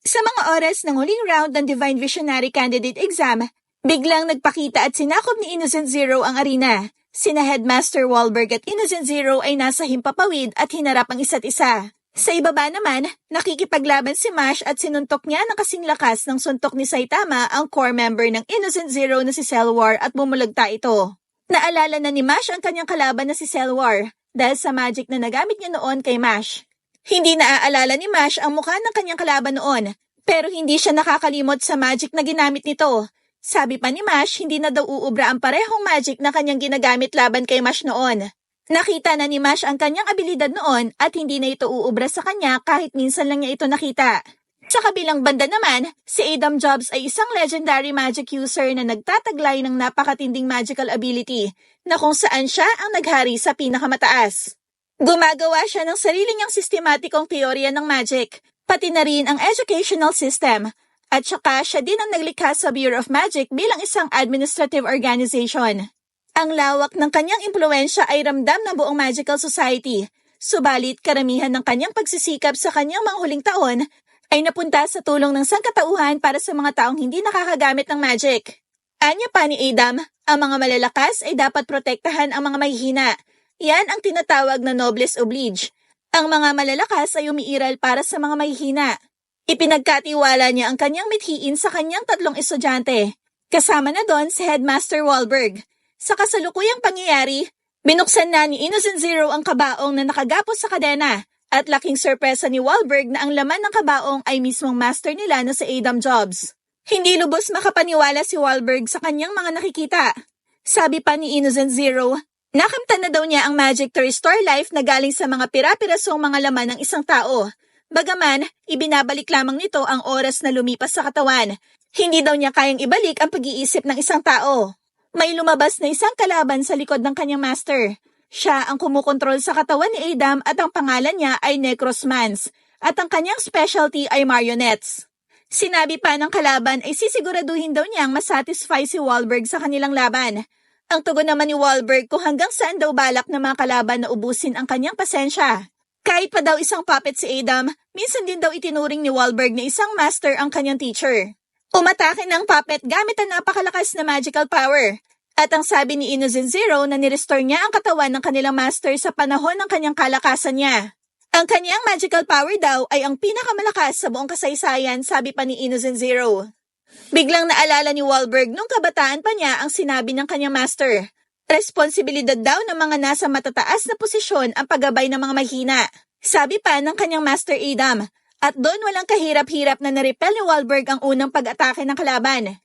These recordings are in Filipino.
Sa mga oras ng huling round ng Divine Visionary Candidate Exam, biglang nagpakita at sinakop ni Innocent Zero ang arena. Sina Headmaster Wahlberg at Innocent Zero ay nasa himpapawid at hinarap ang isa't isa. Sa ibaba naman, nakikipaglaban si Mash at sinuntok niya ng kasing lakas ng suntok ni Saitama ang core member ng Innocent Zero na si Cellwar at bumulagta ito. Naalala na ni Mash ang kanyang kalaban na si Cellwar dahil sa magic na nagamit niya noon kay Mash. Hindi naaalala ni Mash ang mukha ng kanyang kalaban noon, pero hindi siya nakakalimot sa magic na ginamit nito. Sabi pa ni Mash, hindi na daw uubra ang parehong magic na kanyang ginagamit laban kay Mash noon. Nakita na ni Mash ang kanyang abilidad noon at hindi na ito uubra sa kanya kahit minsan lang niya ito nakita. Sa kabilang banda naman, si Adam Jobs ay isang legendary magic user na nagtataglay ng napakatinding magical ability na kung saan siya ang naghari sa pinakamataas. Gumagawa siya ng sarili niyang sistematikong teorya ng magic, pati na rin ang educational system, at saka siya din ang naglikha sa Bureau of Magic bilang isang administrative organization. Ang lawak ng kanyang impluensya ay ramdam ng buong magical society, subalit karamihan ng kanyang pagsisikap sa kanyang mga huling taon ay napunta sa tulong ng sangkatauhan para sa mga taong hindi nakakagamit ng magic. Anya pa ni Adam, ang mga malalakas ay dapat protektahan ang mga mahihina. Yan ang tinatawag na noblesse oblige. Ang mga malalakas ay umiiral para sa mga mahihina. Ipinagkatiwala niya ang kanyang mithiin sa kanyang 3 estudyante. Kasama na doon si Headmaster Wahlberg. Sa kasalukuyang pangyayari, binuksan na ni Innocent Zero ang kabaong na nakagapos sa kadena at laking sorpresa ni Wahlberg na ang laman ng kabaong ay mismong master nila na si Adam Jobs. Hindi lubos makapaniwala si Wahlberg sa kanyang mga nakikita. Sabi pa ni Innocent Zero, nakamtan na daw niya ang magic to restore life na galing sa mga pira-pirasong mga laman ng isang tao. Bagaman, ibinabalik lamang nito ang oras na lumipas sa katawan. Hindi daw niya kayang ibalik ang pag-iisip ng isang tao. May lumabas na isang kalaban sa likod ng kanyang master. Siya ang kumukontrol sa katawan ni Adam at ang pangalan niya ay Necrosmans at ang kanyang specialty ay marionettes. Sinabi pa ng kalaban ay sisiguraduhin daw niyang masatisfy si Wahlberg sa kanilang laban. Ang tugon naman ni Wahlberg kung hanggang saan daw balak ng mga kalaban na ubusin ang kanyang pasensya. Kahit pa daw isang puppet si Adam, minsan din daw itinuring ni Wahlberg na isang master ang kanyang teacher. Umatake ng puppet gamit ang napakalakas na magical power. At ang sabi ni Innocent Zero na nirestore niya ang katawan ng kanilang master sa panahon ng kanyang kalakasan niya. Ang kanyang magical power daw ay ang pinakamalakas sa buong kasaysayan, sabi pa ni Innocent Zero. Biglang naalala ni Wahlberg nung kabataan pa niya ang sinabi ng kanyang master. Responsibilidad daw ng mga nasa matataas na posisyon ang paggabay ng mga mahina. Sabi pa ng kanyang master Adam. At doon walang kahirap-hirap na narepel ni Wahlberg ang unang pag-atake ng kalaban.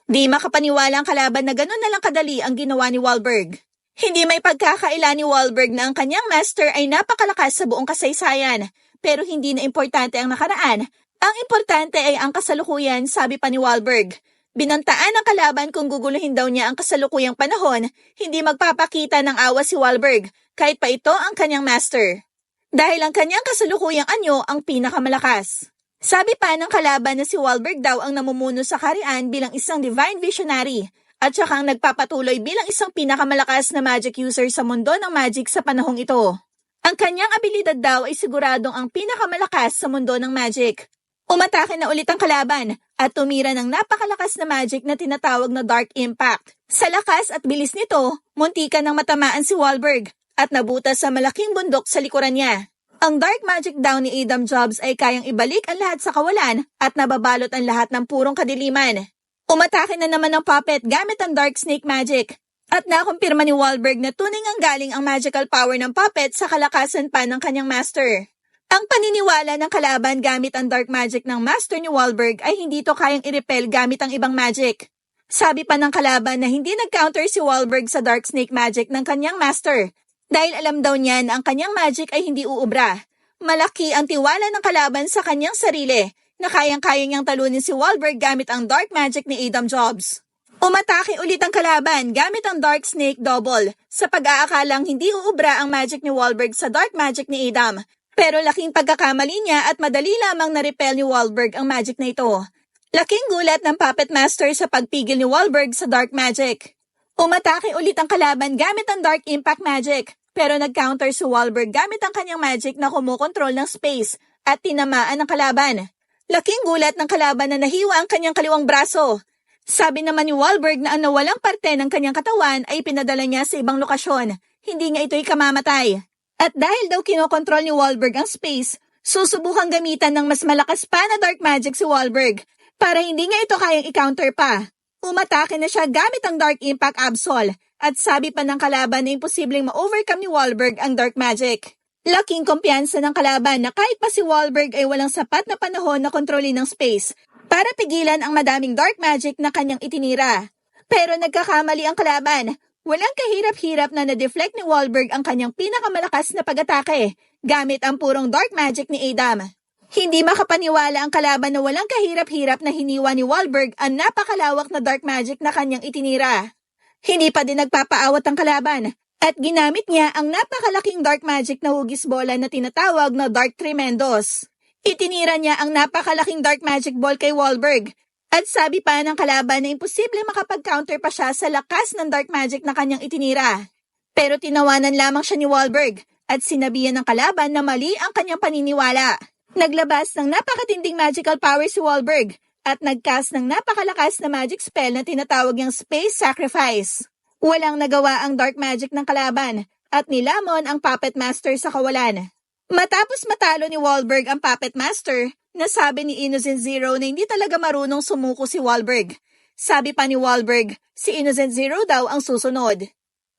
Di makapaniwala ang kalaban na ganun na lang kadali ang ginawa ni Wahlberg. Hindi may pagkakaila ni Wahlberg na ang kanyang master ay napakalakas sa buong kasaysayan, pero hindi na importante ang nakaraan. Ang importante ay ang kasalukuyan, sabi pa ni Wahlberg. Binantaan ng kalaban kung guguluhin daw niya ang kasalukuyang panahon, hindi magpapakita ng awa si Wahlberg, kahit pa ito ang kanyang master. Dahil ang kanyang kasalukuyang anyo ang pinakamalakas. Sabi pa ng kalaban na si Wahlberg daw ang namumuno sa kaharian bilang isang divine visionary at saka ang nagpapatuloy bilang isang pinakamalakas na magic user sa mundo ng magic sa panahong ito. Ang kanyang abilidad daw ay siguradong ang pinakamalakas sa mundo ng magic. Umatake na ulit ang kalaban at tumira ng napakalakas na magic na tinatawag na Dark Impact. Sa lakas at bilis nito, muntikan ng matamaan si Wahlberg at nabutas sa malaking bundok sa likuran niya. Ang dark magic daw ni Adam Jobs ay kayang ibalik ang lahat sa kawalan at nababalot ang lahat ng purong kadiliman. Umatake na naman ng puppet gamit ang dark snake magic. At nakumpirma ni Wahlberg na tunay ang galing ang magical power ng puppet sa kalakasan pa ng kanyang master. Ang paniniwala ng kalaban gamit ang dark magic ng master ni Wahlberg ay hindi ito kayang i-repel gamit ang ibang magic. Sabi pa ng kalaban na hindi nag-counter si Wahlberg sa dark snake magic ng kanyang master. Dahil alam daw niya na ang kanyang magic ay hindi uubra. Malaki ang tiwala ng kalaban sa kanyang sarili na kayang-kaya niyang talunin si Wahlberg gamit ang dark magic ni Adam Jobs. Umatake ulit ang kalaban gamit ang Dark Snake Double sa pag-aakalang hindi uubra ang magic ni Wahlberg sa dark magic ni Adam. Pero laking pagkakamali niya at madali lamang na-repel ni Wahlberg ang magic na ito. Laking gulat ng Puppet Master sa pagpigil ni Wahlberg sa dark magic. Umatake ulit ang kalaban gamit ang Dark Impact Magic, pero nag-counter si Wahlberg gamit ang kanyang magic na kumukontrol ng space at tinamaan ang kalaban. Laking gulat ng kalaban na nahiwa ang kanyang kaliwang braso. Sabi naman ni Wahlberg na ang nawalang parte ng kanyang katawan ay pinadala niya sa ibang lokasyon. Hindi nga ito'y kamamatay. At dahil daw kinokontrol ni Wahlberg ang space, susubukang gamitan ng mas malakas pa na dark magic si Wahlberg para hindi nga ito kayang i-counter pa. Umatake na siya gamit ang Dark Impact Absol at sabi pa ng kalaban na imposibleng ma-overcome ni Wahlberg ang dark magic. Laking kumpiyansa ng kalaban na kahit pa si Wahlberg ay walang sapat na panahon na kontrolin ng space para pigilan ang madaming dark magic na kanyang itinira. Pero nagkakamali ang kalaban. Walang kahirap-hirap na na-deflect ni Wahlberg ang kanyang pinakamalakas na pag-atake gamit ang purong dark magic ni Adam. Hindi makapaniwala ang kalaban na walang kahirap-hirap na hiniwa ni Wahlberg ang napakalawak na dark magic na kanyang itinira. Hindi pa din nagpapaawat ang kalaban at ginamit niya ang napakalaking dark magic na hugis bola na tinatawag na Dark Tremendos. Itinira niya ang napakalaking dark magic ball kay Wahlberg. At sabi pa ng kalaban na imposible makapag-counter pa siya sa lakas ng dark magic na kanyang itinira. Pero tinawanan lamang siya ni Wahlberg at sinabihan ng kalaban na mali ang kanyang paniniwala. Naglabas ng napakatinding magical power si Wahlberg at nagcast ng napakalakas na magic spell na tinatawag niyang Space Sacrifice. Walang nagawa ang dark magic ng kalaban at nilamon ang Puppet Master sa kawalan. Matapos matalo ni Wahlberg ang Puppet Master, nasabi ni Innocent Zero na hindi talaga marunong sumuko si Wahlberg. Sabi pa ni Wahlberg, si Innocent Zero daw ang susunod.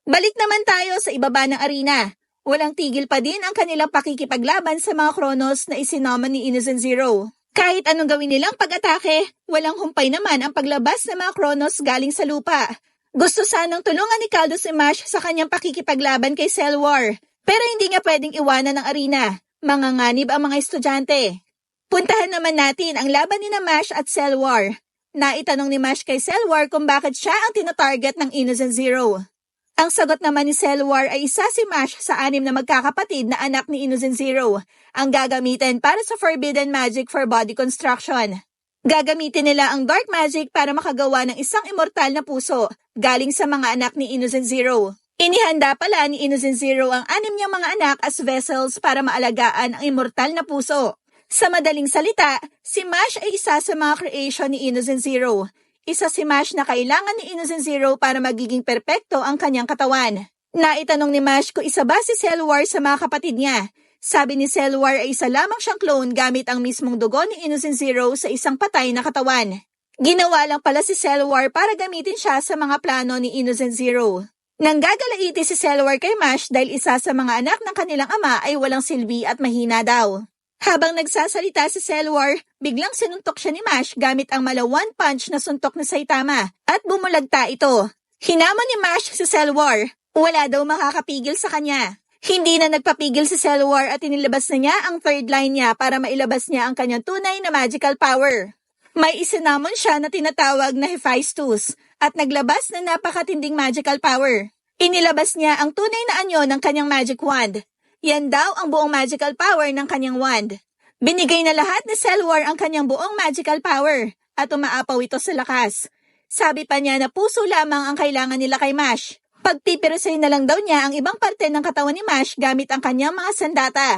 Balik naman tayo sa ibaba ng arena. Walang tigil pa din ang kanilang pakikipaglaban sa mga Kronos na isinoman ni Innocent Zero. Kahit anong gawin nilang pag-atake, walang humpay naman ang paglabas ng mga Kronos galing sa lupa. Gusto sanang tulungan ni Caldo si Mash sa kanyang pakikipaglaban kay Cell War, pero hindi nga pwedeng iwanan ng arena. Manganganib ang mga estudyante. Puntahan naman natin ang laban ni Mash at Cell War. Naitanong ni Mash kay Cell War kung bakit siya ang tinatarget ng Innocent Zero. Ang sagot naman ni Cell War ay isa si Mash sa 6 na magkakapatid na anak ni Innocent Zero, ang gagamitin para sa Forbidden Magic for Body Construction. Gagamitin nila ang Dark Magic para makagawa ng isang immortal na puso galing sa mga anak ni Innocent Zero. Inihanda pala ni Innocent Zero ang 6 niyang mga anak as vessels para maalagaan ang immortal na puso. Sa madaling salita, si Mash ay isa sa mga creation ni Innocent Zero. Isa si Mash na kailangan ni Innocent Zero para magiging perpekto ang kanyang katawan. Naitanong ni Mash kung isa ba si Cell War sa mga kapatid niya. Sabi ni Cell War ay isa lamang siyang clone gamit ang mismong dugo ni Innocent Zero sa isang patay na katawan. Ginawa lang pala si Cell War para gamitin siya sa mga plano ni Innocent Zero. Nanggagalaiti si Cell War kay Mash dahil isa sa mga anak ng kanilang ama ay walang silbi at mahina daw. Habang nagsasalita si Cell War, biglang sinuntok siya ni Mash gamit ang malawan punch na suntok ni Saitama at bumulagta ito. Hinamon ni Mash si Cell War. Wala daw makakapigil sa kanya. Hindi na nagpapigil si Cell War at inilabas na niya ang third line niya para mailabas niya ang kanyang tunay na magical power. May isinamon siya na tinatawag na Hephaestus at naglabas na napakatinding magical power. Inilabas niya ang tunay na anyo ng kanyang magic wand. Yan daw ang buong magical power ng kanyang wand. Binigay na lahat ni Cell War ang kanyang buong magical power at umaapaw ito sa lakas. Sabi pa niya na puso lamang ang kailangan nila kay Mash. Pagpipirasay na lang daw niya ang ibang parte ng katawan ni Mash gamit ang kanyang mga sandata.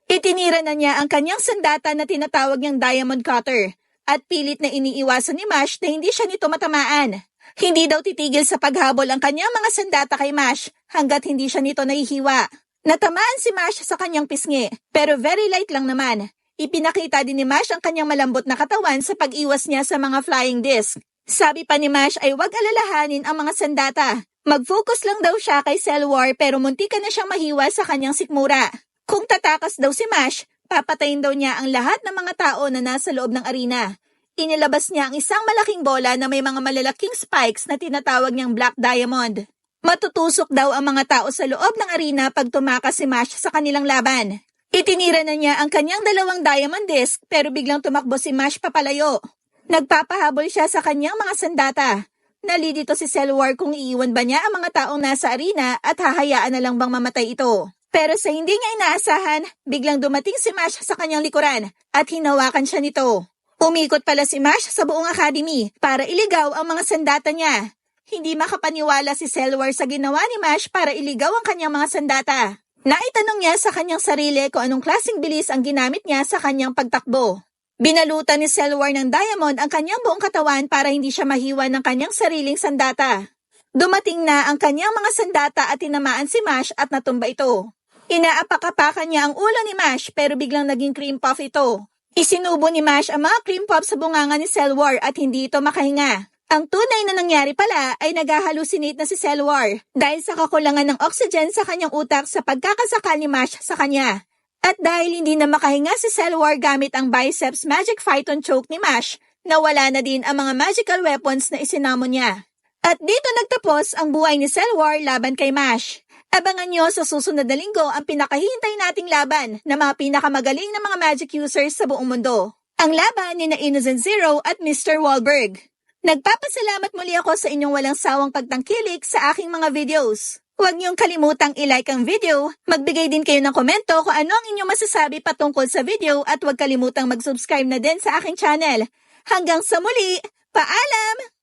Itinira na niya ang kanyang sandata na tinatawag niyang Diamond Cutter at pilit na iniiwasan ni Mash na hindi siya nito matamaan. Hindi daw titigil sa paghabol ang kanyang mga sandata kay Mash hanggat hindi siya nito nahihiwa. Natamaan si Mash sa kanyang pisngi, pero very light lang naman. Ipinakita din ni Mash ang kanyang malambot na katawan sa pag-iwas niya sa mga flying disc. Sabi pa ni Mash ay huwag alalahanin ang mga sandata. Mag-focus lang daw siya kay Cell War pero muntikan na siyang mahiwa sa kanyang sikmura. Kung tatakas daw si Mash, papatayin daw niya ang lahat ng mga tao na nasa loob ng arena. Inilabas niya ang isang malaking bola na may mga malalaking spikes na tinatawag niyang Black Diamond. Matutusok daw ang mga tao sa loob ng arena pag tumakas si Mash sa kanilang laban. Itinira na niya ang kanyang 2 diamond disc pero biglang tumakbo si Mash papalayo. Nagpapahabol siya sa kanyang mga sandata. Nalilito si Cell War kung iiwan ba niya ang mga taong nasa arena at hahayaan na lang bang mamatay ito. Pero sa hindi niya inaasahan, biglang dumating si Mash sa kanyang likuran at hinawakan siya nito. Umikot pala si Mash sa buong academy para iligaw ang mga sandata niya. Hindi makapaniwala si Cell War sa ginawa ni Mash para iligaw ang kanyang mga sandata. Naitanong niya sa kanyang sarili kung anong klaseng bilis ang ginamit niya sa kanyang pagtakbo. Binalutan ni Cellwar ng diamond ang kanyang buong katawan para hindi siya mahiwa ng kanyang sariling sandata. Dumating na ang kanyang mga sandata at tinamaan si Mash at natumba ito. Inaapak-apakan niya ang ulo ni Mash pero biglang naging cream puff ito. Isinubo ni Mash ang mga cream puff sa bunganga ni Cellwar at hindi ito makahinga. Ang tunay na nangyari pala ay nag-halucinate na si Cellwar dahil sa kakulangan ng oxygen sa kanyang utak sa pagkakasakal ni Mash sa kanya. At dahil hindi na makahinga si Cellwar gamit ang biceps magic phyton choke ni Mash, nawala na din ang mga magical weapons na isinamon niya. At dito nagtapos ang buhay ni Cellwar laban kay Mash. Abangan nyo sa susunod na linggo ang pinakahihintay nating laban na mga pinakamagaling na mga magic users sa buong mundo. Ang laban ni na Innocent Zero at Mr. Wahlberg. Nagpapasalamat muli ako sa inyong walang sawang pagtangkilik sa aking mga videos. Huwag niyong kalimutang i-like ang video, magbigay din kayo ng komento kung ano ang inyong masasabi patungkol sa video at huwag kalimutang mag-subscribe na din sa aking channel. Hanggang sa muli, paalam!